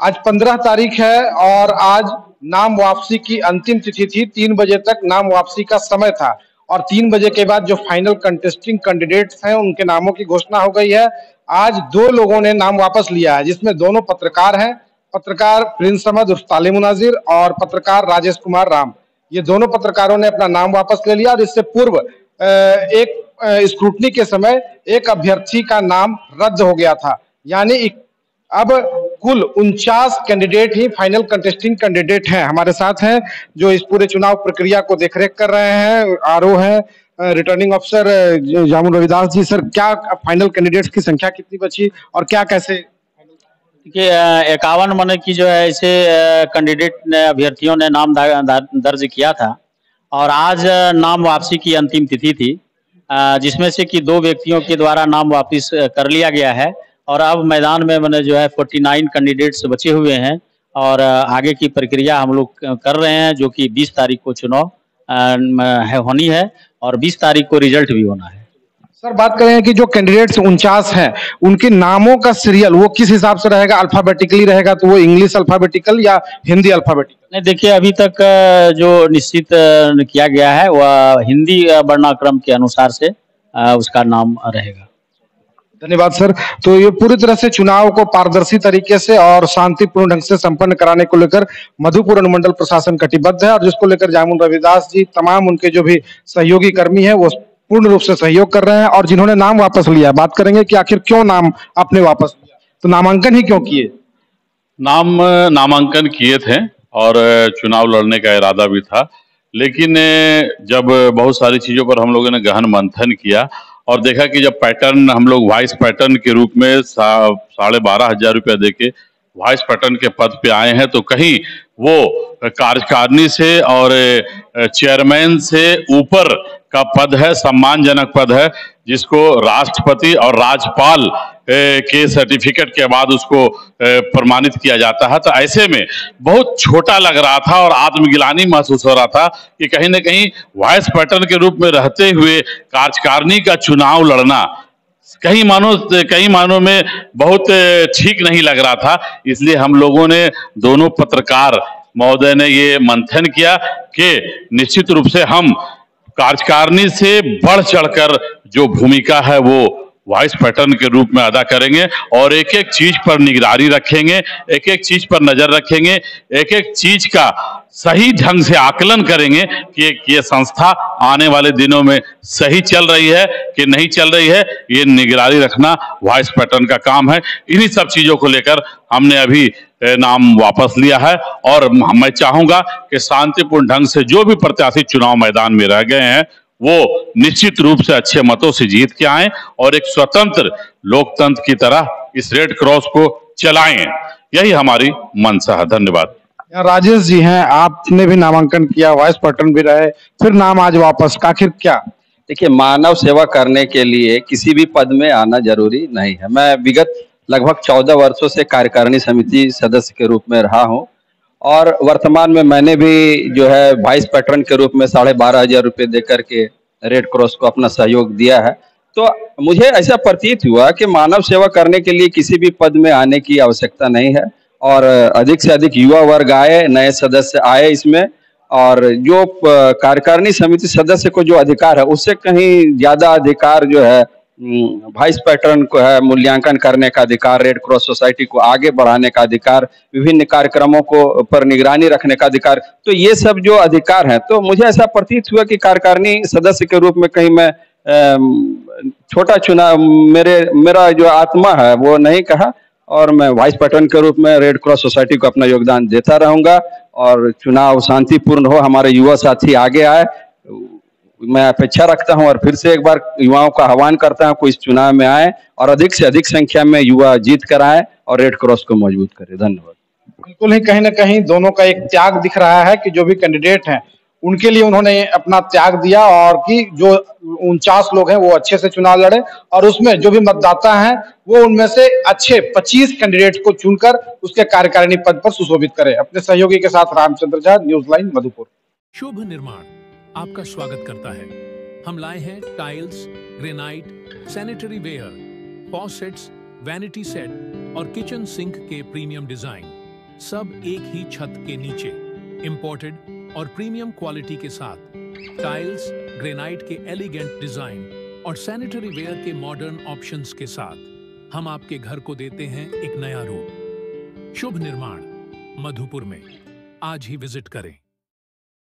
आज 15 तारीख है और आज नाम वापसी की अंतिम तिथि थी। 3 बजे तक नाम वापसी का समय था और 3 बजे के बाद जो फाइनल कंटेस्टिंग कैंडिडेट्स हैं उनके नामों की घोषणा हो गई है। आज 2 लोगों ने नाम वापस लिया है, जिसमें दोनों पत्रकार हैं। पत्रकार प्रिंस अहमद उर्फ ताले मुनाजिर और पत्रकार राजेश कुमार राम। ये दोनों पत्रकारों ने अपना नाम वापस ले लिया और इससे पूर्व एक स्क्रूटनी के समय एक अभ्यर्थी का नाम रद्द हो गया था। यानी अब कुल 49 कैंडिडेट ही फाइनल कंटेस्टिंग कैंडिडेट हैं। हमारे साथ हैं जो इस पूरे चुनाव प्रक्रिया को देखरेख कर रहे हैं। आरओ हैं रिटर्निंग ऑफिसर जामुन रविदास जी। सर, क्या फाइनल कैंडिडेट्स की संख्या कितनी बची और क्या कैसे? देखिए 51 मन की जो है इसे कैंडिडेट ने अभ्यर्थियों ने नाम दर्ज किया था और आज नाम वापसी की अंतिम तिथि थी, जिसमें से कि 2 व्यक्तियों के द्वारा नाम वापस कर लिया गया है और अब मैदान में मैंने जो है 49 कैंडिडेट्स बचे हुए हैं और आगे की प्रक्रिया हम लोग कर रहे हैं, जो कि 20 तारीख को चुनाव होनी है और 20 तारीख को रिजल्ट भी होना है। सर, बात करें कि जो कैंडिडेट्स 49 हैं उनके नामों का सीरियल वो किस हिसाब से रहेगा? अल्फाबेटिकली रहेगा तो वो इंग्लिश अल्फाबेटिकल या हिंदी अल्फाबेटिकल? नहीं, देखिए अभी तक जो निश्चित किया गया है वह हिंदी वर्णाक्रम के अनुसार से उसका नाम रहेगा। धन्यवाद सर। तो ये पूरी तरह से चुनाव को पारदर्शी तरीके से और शांतिपूर्ण ढंग से संपन्न कराने को लेकर मधुपुर अनुमंडल प्रशासन कटिबद्ध है और जिसको लेकर जामुन रविदास जी तमाम उनके जो भी सहयोगी कर्मी हैं वो पूर्ण रूप से सहयोग कर रहे हैं। और जिन्होंने नाम वापस लिया, बात करेंगे कि आखिर क्यों नाम आपने वापस लिया, तो नामांकन ही क्यों किए? नामांकन किए थे और चुनाव लड़ने का इरादा भी था, लेकिन जब बहुत सारी चीजों पर हम लोगों ने गहन मंथन किया और देखा कि जब पैटर्न हम लोग वाइस पैटर्न के रूप में 12,500 रुपया देके वाइस पैटर्न के पद पे आए हैं, तो कहीं वो कार्यकारिणी से और चेयरमैन से ऊपर का पद है, सम्मानजनक पद है, जिसको राष्ट्रपति और राज्यपाल के सर्टिफिकेट के बाद उसको प्रमाणित किया जाता है। तो ऐसे में बहुत छोटा लग रहा था और आत्मगिलानी महसूस हो रहा था कि कहीं ना कहीं वाइस पैटर्न के रूप में रहते हुए कार्यकारिणी का चुनाव लड़ना कई मानों में बहुत ठीक नहीं लग रहा था। इसलिए हम लोगों ने, दोनों पत्रकार महोदय ने ये मंथन किया कि निश्चित रूप से हम कार्यकारिणी से बढ़ चढ़कर जो भूमिका है वो वाइस पैटर्न के रूप में अदा करेंगे और एक एक चीज पर निगरानी रखेंगे, एक एक चीज पर नजर रखेंगे, एक एक चीज का सही ढंग से आकलन करेंगे कि ये संस्था आने वाले दिनों में सही चल रही है कि नहीं चल रही है। ये निगरानी रखना वाइस पैटर्न का काम है। इन्हीं सब चीजों को लेकर हमने अभी नाम वापस लिया है और मैं चाहूंगा कि शांतिपूर्ण ढंग से जो भी प्रत्याशी चुनाव मैदान में रह गए हैं वो निश्चित रूप से अच्छे मतों से जीत के आए और एक स्वतंत्र लोकतंत्र की तरह इस रेड क्रॉस को चलाएं। यही हमारी मंशा है। धन्यवाद। राजेश जी हैं, आपने भी नामांकन किया, वाइस पैटर्न भी रहे, फिर नाम आज वापस, आखिर क्या? देखिए, मानव सेवा करने के लिए किसी भी पद में आना जरूरी नहीं है। मैं विगत लगभग 14 वर्षों से कार्यकारिणी समिति सदस्य के रूप में रहा हूं और वर्तमान में मैंने भी जो है वाइस पैटर्न के रूप में 12,500 रुपये देकर के रेड क्रॉस को अपना सहयोग दिया है। तो मुझे ऐसा प्रतीत हुआ कि मानव सेवा करने के लिए किसी भी पद में आने की आवश्यकता नहीं है और अधिक से अधिक युवा वर्ग आए, नए सदस्य आए इसमें, और जो कार्यकारिणी समिति सदस्य को जो अधिकार है उससे कहीं ज्यादा अधिकार जो है वाइस पैटर्न को है। मूल्यांकन करने का अधिकार, रेड क्रॉस सोसाइटी को आगे बढ़ाने का अधिकार, विभिन्न कार्यक्रमों को पर निगरानी रखने का अधिकार, तो ये सब जो अधिकार है, तो मुझे ऐसा प्रतीत हुआ कि कार्यकारिणी सदस्य के रूप में कहीं मैं छोटा चुना, मेरा जो आत्मा है वो नहीं कहा और मैं वाइस पैटर्न के रूप में रेड क्रॉस सोसाइटी को अपना योगदान देता रहूंगा और चुनाव शांतिपूर्ण हो, हमारे युवा साथी आगे आए, मैं अपेक्षा रखता हूं और फिर से एक बार युवाओं का आह्वान करता हूं कि इस चुनाव में आए और अधिक से अधिक संख्या में युवा जीत कर आए और रेड क्रॉस को मजबूत करें। धन्यवाद। बिल्कुल ही, कहीं ना कहीं दोनों का एक त्याग दिख रहा है कि जो भी कैंडिडेट हैं उनके लिए उन्होंने अपना त्याग दिया और कि जो 49 लोग हैं वो अच्छे से चुनाव लड़े और उसमें जो भी मतदाता हैं वो उनमें से अच्छे 25 कैंडिडेट को चुनकर उसके कार्यकारिणी पद पर सुशोभित करें। अपने सहयोगी के साथ रामचंद्र झा, न्यूज लाइन, मधुपुर। शुभ निर्माण आपका स्वागत करता है। हम लाए हैं tiles, granite, sanitary ware, faucets, vanity set और किचन सिंक के प्रीमियम डिजाइन। सब एक ही छत के नीचे, इंपोर्टेड और प्रीमियम क्वालिटी के साथ टाइल्स, ग्रेनाइट के एलिगेंट डिजाइन और सैनिटरी वेयर के मॉडर्न ऑप्शंस के साथ हम आपके घर को देते हैं एक नया रूप। शुभ निर्माण, मधुपुर में। आज ही विजिट करें।